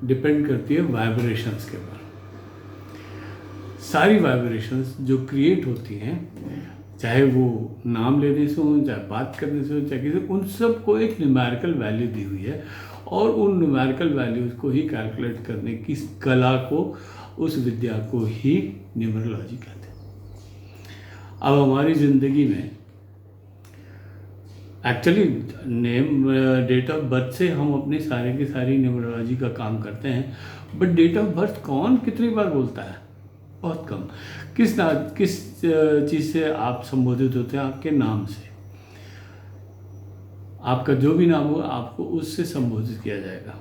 Depend करती है vibrations के ऊपर। सारी वाइब्रेशंस जो क्रिएट होती हैं, चाहे वो नाम लेने से हो, चाहे बात करने से हो, चाहे किसी, उन सब को एक न्यूमेरिकल वैल्यू दी हुई है और उन न्यूमेरिकल वैल्यूज़ को ही कैलकुलेट करने की कला को, उस विद्या को ही न्यूमरोलॉजी कहते हैं। अब हमारी ज़िंदगी में actually name, date of birth से हम अपनी सारी की सारी न्यूमरोलॉजी का काम करते हैं, बट डेट ऑफ बर्थ कौन कितनी बार बोलता है? बहुत कम। किस चीज़ से आप संबोधित होते हैं? आपके नाम से। आपका जो भी नाम होगा आपको उससे संबोधित किया जाएगा,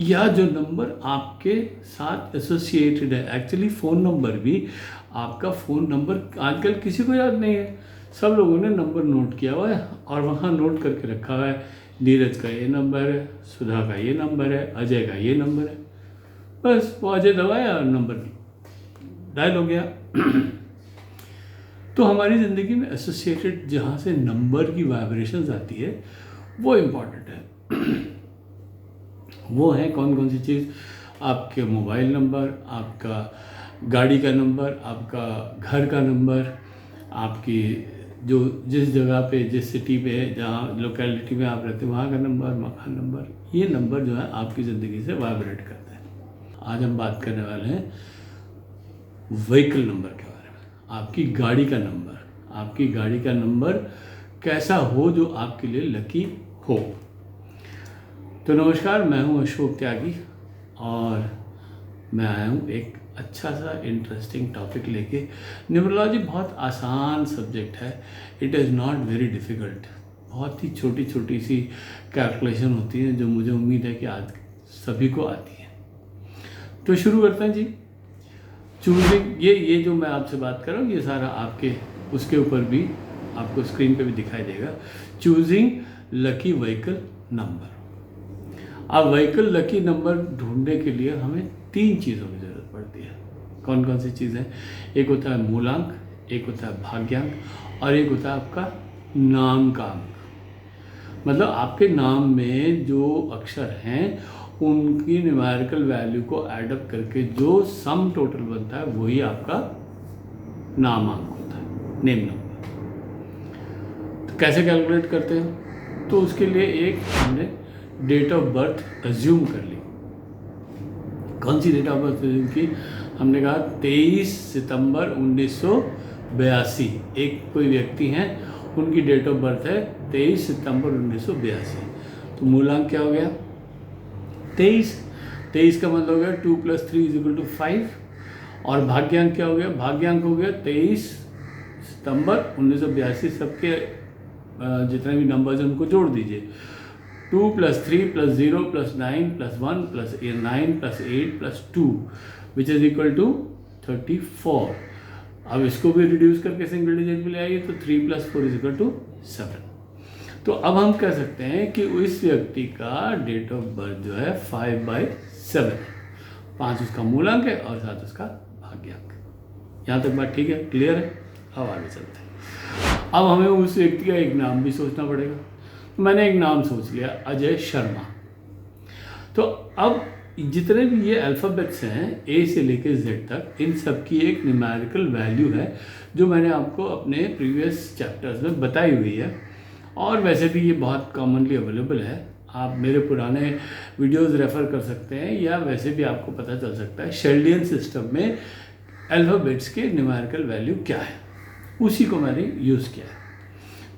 या जो नंबर आपके साथ एसोसिएटेड है। एक्चुअली फ़ोन नंबर भी, आपका फ़ोन नंबर आजकल किसी को याद नहीं है, सब लोगों ने नंबर नोट किया हुआ है और वहाँ नोट करके रखा हुआ है, नीरज का ये नंबर है, सुधा का ये नंबर है, अजय का ये नंबर है, बस वो अजय दबाया और नंबर डायल हो गया। तो हमारी ज़िंदगी में एसोसिएटेड जहाँ से नंबर की वाइब्रेशंस आती है वो इम्पॉर्टेंट है। वो है कौन कौन सी चीज़? आपके मोबाइल नंबर, आपका गाड़ी का नंबर, आपका घर का नंबर, आपकी जो जिस जगह पे, जिस सिटी पे, जहाँ लोकेलिटी में आप रहते हैं वहाँ का नंबर, मकान नंबर, ये नंबर जो है आपकी ज़िंदगी से वाइब्रेट करते हैं। आज हम बात करने वाले हैं व्हीकल नंबर के बारे में। आपकी गाड़ी का नंबर, आपकी गाड़ी का नंबर कैसा हो जो आपके लिए लकी हो। तो नमस्कार, मैं हूं अशोक त्यागी और मैं आया हूं एक अच्छा सा इंटरेस्टिंग टॉपिक लेके। न्यूमरोलॉजी बहुत आसान सब्जेक्ट है, it is not very difficult. बहुत ही छोटी छोटी सी कैलकुलेशन होती है जो मुझे उम्मीद है कि आज सभी को आती है। तो शुरू करते हैं जी। चूजिंग, ये जो मैं आपसे बात कर रहा हूँ ये सारा आपके उसके ऊपर भी आपको स्क्रीन पे भी दिखाई देगा। Choosing lucky vehicle number. अब व्हीकल लकी नंबर ढूंढने के लिए हमें 3 चीज़ों की ज़रूरत पड़ती है। कौन कौन सी चीज़ें? एक होता है मूलांक, एक होता है भाग्यांक और एक होता है आपका नाम का अंक। मतलब आपके नाम में जो अक्षर हैं उनकी न्यूमेरिकल वैल्यू को एडअप करके जो सम टोटल बनता है वही आपका नामांक होता है, नेम नंबर। तो कैसे कैलकुलेट करते हैं? तो उसके लिए एक हमने डेट ऑफ बर्थ अज्यूम कर ली। कौन सी डेट ऑफ बर्थ अज्यूम की? हमने कहा 23 सितंबर 1982। एक कोई व्यक्ति हैं, उनकी डेट ऑफ बर्थ है 23 सितंबर 1982। तो मूलांक क्या हो गया? 23 का मतलब हो गया 2 + 3 = 5। और भाग्यांक क्या हो गया? भाग्यांक हो गया 23 सितंबर 1982। सबके जितने भी नंबर्स हैं उनको जोड़ दीजिए। 2 + 3 + 0 + 9 + 1 + 9 + 8 + 2 = 34। अब इसको भी रिड्यूस करके सिंगल डिजिट में ले आइए तो 3 + 4 = 7। तो अब हम कह सकते हैं कि इस व्यक्ति का डेट ऑफ बर्थ जो है 5/7 है। 5 उसका मूलांक है और 7 उसका भाग्यांक। यहाँ तक बात ठीक है, क्लियर है? अब आगे चलते हैं। अब हमें उस व्यक्ति का एक नाम भी सोचना पड़ेगा। तो मैंने एक नाम सोच लिया, अजय शर्मा। तो अब जितने भी ये अल्फ़ाबेट्स हैं ए से लेकर जेड तक, इन सब की एक न्यूमेरिकल वैल्यू है जो मैंने आपको अपने प्रीवियस चैप्टर्स में बताई हुई है और वैसे भी ये बहुत कॉमनली अवेलेबल है। आप मेरे पुराने वीडियोस रेफ़र कर सकते हैं या वैसे भी आपको पता चल सकता है शेल्डियन सिस्टम में अल्फ़ाबेट्स के न्यूमेरिकल वैल्यू क्या है, उसी को मैंने यूज़ किया है।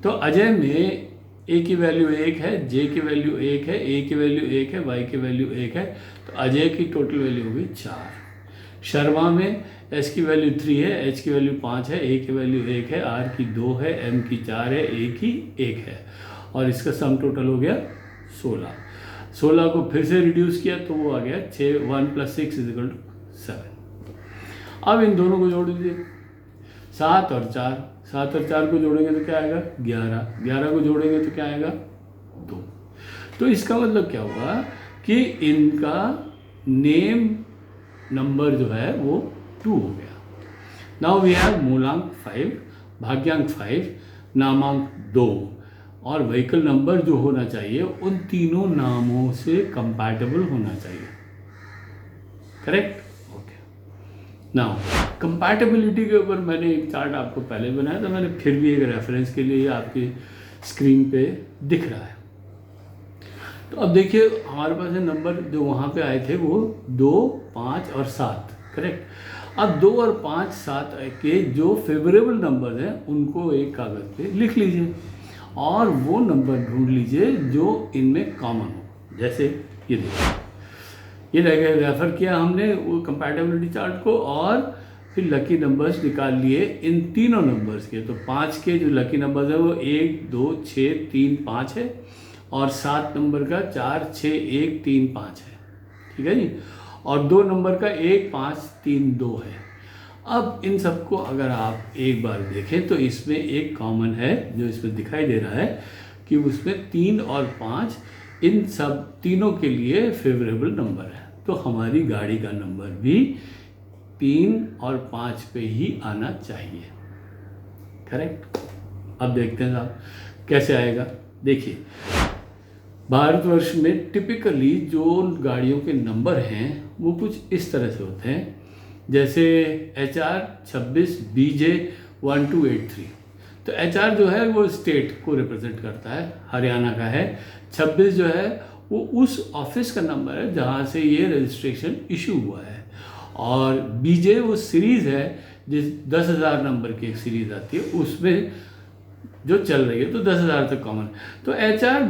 तो अजय में ए की वैल्यू 1 है, जे की वैल्यू 1 है, ए की वैल्यू 1 है, वाई की वैल्यू 1 है, तो अजय की टोटल वैल्यू होगी 4। शर्मा में एस की वैल्यू 3 है, एच की वैल्यू 5 है, ए की वैल्यू 1 है, आर की 2 है, एम की 4 है, ए की 1 है और इसका सम टोटल हो गया 16। 16 को फिर से रिड्यूस किया तो वो आ गया 6। 1 + 6 = 7। अब इन दोनों को जोड़ दीजिए, 7 और 4। 7 और 4 को जोड़ेंगे तो क्या आएगा? 11। 11 को जोड़ेंगे तो क्या आएगा? 2। तो इसका मतलब क्या हुआ कि इनका नेम नंबर जो है वो 2 हो गया। नाउ वी हैव मूलांक 5, भाग्यांक 5, नामांक 2 और व्हीकल नंबर जो होना चाहिए उन तीनों नामों से कंपैटिबल होना चाहिए। करेक्ट? ओके। नाउ कंपैटिबिलिटी के ऊपर मैंने एक चार्ट आपको पहले बनाया था, मैंने फिर भी एक रेफरेंस के लिए आपकी स्क्रीन पे दिख रहा है। तो अब देखिए हमारे पास नंबर जो वहाँ पे आए थे वो 2, 5 और 7। करेक्ट। अब 2 और 5, 7 के जो फेवरेबल नंबर हैं उनको एक कागज़ पे लिख लीजिए और वो नंबर ढूंढ लीजिए जो इनमें कॉमन हो। जैसे ये देखिए, ये रेफर किया हमने वो कंपैटिबिलिटी चार्ट को और फिर लकी नंबर्स निकाल लिए इन तीनों नंबर्स के। तो 5 के जो लकी नंबर्स है वो 1, 2, 6, 3, 5 है और 7 नंबर का 4, 6, 1, 3, 5 है। ठीक है जी। और 2 नंबर का 1, 5, 3, 2 है। अब इन सबको अगर आप एक बार देखें तो इसमें एक कॉमन है जो इसमें दिखाई दे रहा है कि उसमें 3 और 5 इन सब तीनों के लिए फेवरेबल नंबर है। तो हमारी गाड़ी का नंबर भी 3 और 5 पे ही आना चाहिए। करेक्ट। अब देखते हैं साहब कैसे आएगा। देखिए भारतवर्ष में टिपिकली जो गाड़ियों के नंबर हैं वो कुछ इस तरह से होते हैं, जैसे HR 26 BJ 1283। तो HR जो है वो स्टेट को रिप्रेजेंट करता है, हरियाणा का है। 26 जो है वो उस ऑफिस का नंबर है जहाँ से ये रजिस्ट्रेशन इशू हुआ है। और BJ वो सीरीज़ है जिस 10,000 नंबर की एक सीरीज़ आती है उसमें जो चल रही है, तो 10,000 तक कॉमन। तो HR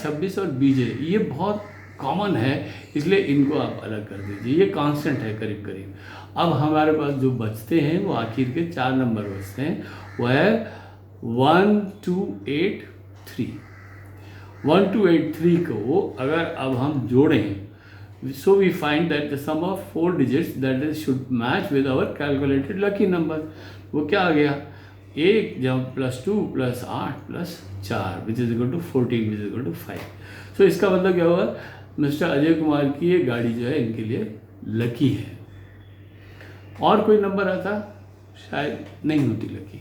26 और BJ ये बहुत कॉमन है, इसलिए इनको आप अलग कर दीजिए। ये कांस्टेंट है करीब करीब। अब हमारे पास जो बचते हैं वो आखिर के 4 नंबर बचते हैं, वो है 1283। 1283 को अगर अब हम जोड़ें, so we find that the sum of 4 digits that is should match with our calculated lucky number। वो क्या आ गया, 1 जब +2 +8 +4 which is equal to 14 which is equal to 5। So इसका मतलब क्या हुआ, मिस्टर अजय कुमार की ये गाड़ी जो है इनके लिए लकी है। और कोई नंबर आता शायद नहीं होती लकी।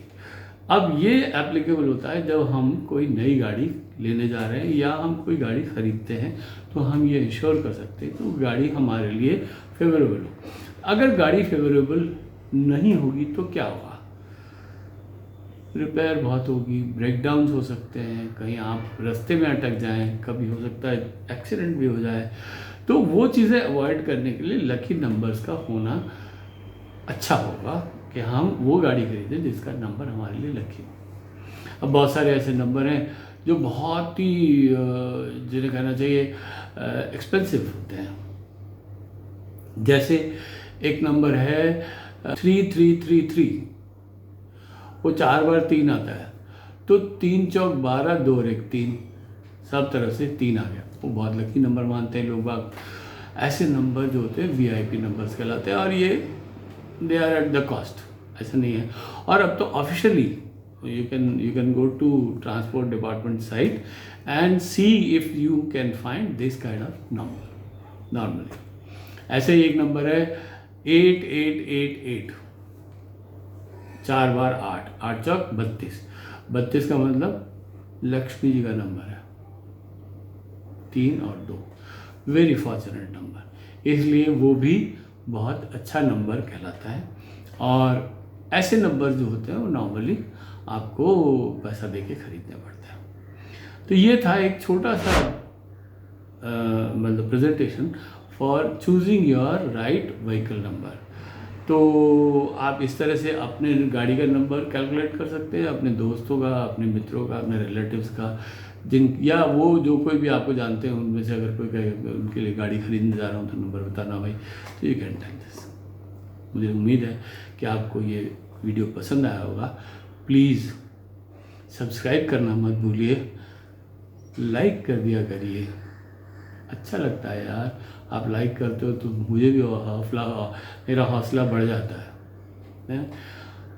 अब ये एप्लीकेबल होता है जब हम कोई नई गाड़ी लेने जा रहे हैं या हम कोई गाड़ी खरीदते हैं, तो हम ये इंश्योर कर सकते हैं तो गाड़ी हमारे लिए फेवरेबल हो। अगर गाड़ी फेवरेबल नहीं होगी तो क्या होगा, रिपेयर बहुत होगी, ब्रेकडाउन हो सकते हैं, कहीं आप रास्ते में अटक जाएं, कभी हो सकता है एक्सीडेंट भी हो जाए। तो वो चीज़ें अवॉइड करने के लिए लकी नंबर्स का होना अच्छा होगा कि हम वो गाड़ी खरीदें जिसका नंबर हमारे लिए लकी हो। अब बहुत सारे ऐसे नंबर हैं जो बहुत ही जिन्हें कहना चाहिए एक्सपेंसिव होते हैं। जैसे एक नंबर है 3333, वो 4 बार 3 आता है, तो 3 चौक 12, 2 और 1 3, सब तरफ से 3 आ गया। वो बहुत लकी नंबर मानते हैं लोग बाग। ऐसे नंबर जो होते हैं VIP नंबर्स कहलाते हैं और ये they are at the cost, ऐसा नहीं है। और अब तो officially you can go to transport department site and see if you can find this kind of number normally। ऐसे ही एक नंबर है 8888, 4 बार 8, 8 चौक 32, 32 का मतलब लक्ष्मी जी का नंबर है, 3 और 2, वेरी फॉर्चुनेट नंबर, इसलिए वो भी बहुत अच्छा नंबर कहलाता है। और ऐसे नंबर जो होते हैं वो नॉर्मली आपको पैसा देके खरीदने पड़ते हैं। तो ये था एक छोटा सा मतलब presentation for choosing your right vehicle number. तो आप इस तरह से अपने गाड़ी का नंबर कैलकुलेट कर सकते हैं, अपने दोस्तों का, अपने मित्रों का, अपने रिलेटिव्स का, जिन या वो जो कोई भी आपको जानते हैं उनमें से अगर कोई उनके लिए गाड़ी खरीदने जा रहा हूँ तो नंबर बताना भाई, तो यू कैन टेल दिस। मुझे उम्मीद है कि आपको ये वीडियो पसंद आया होगा। प्लीज़ सब्सक्राइब करना मत भूलिए, लाइक कर दिया करिए, अच्छा लगता है यार, आप लाइक करते हो तो मुझे भी मेरा हौसला बढ़ जाता है।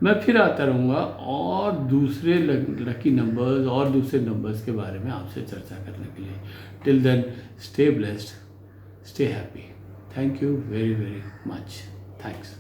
मैं फिर आता रहूँगा और दूसरे लकी नंबर्स और दूसरे नंबर्स के बारे में आपसे चर्चा करने के लिए। Till then stay blessed, stay happy. Thank you very very much. Thanks.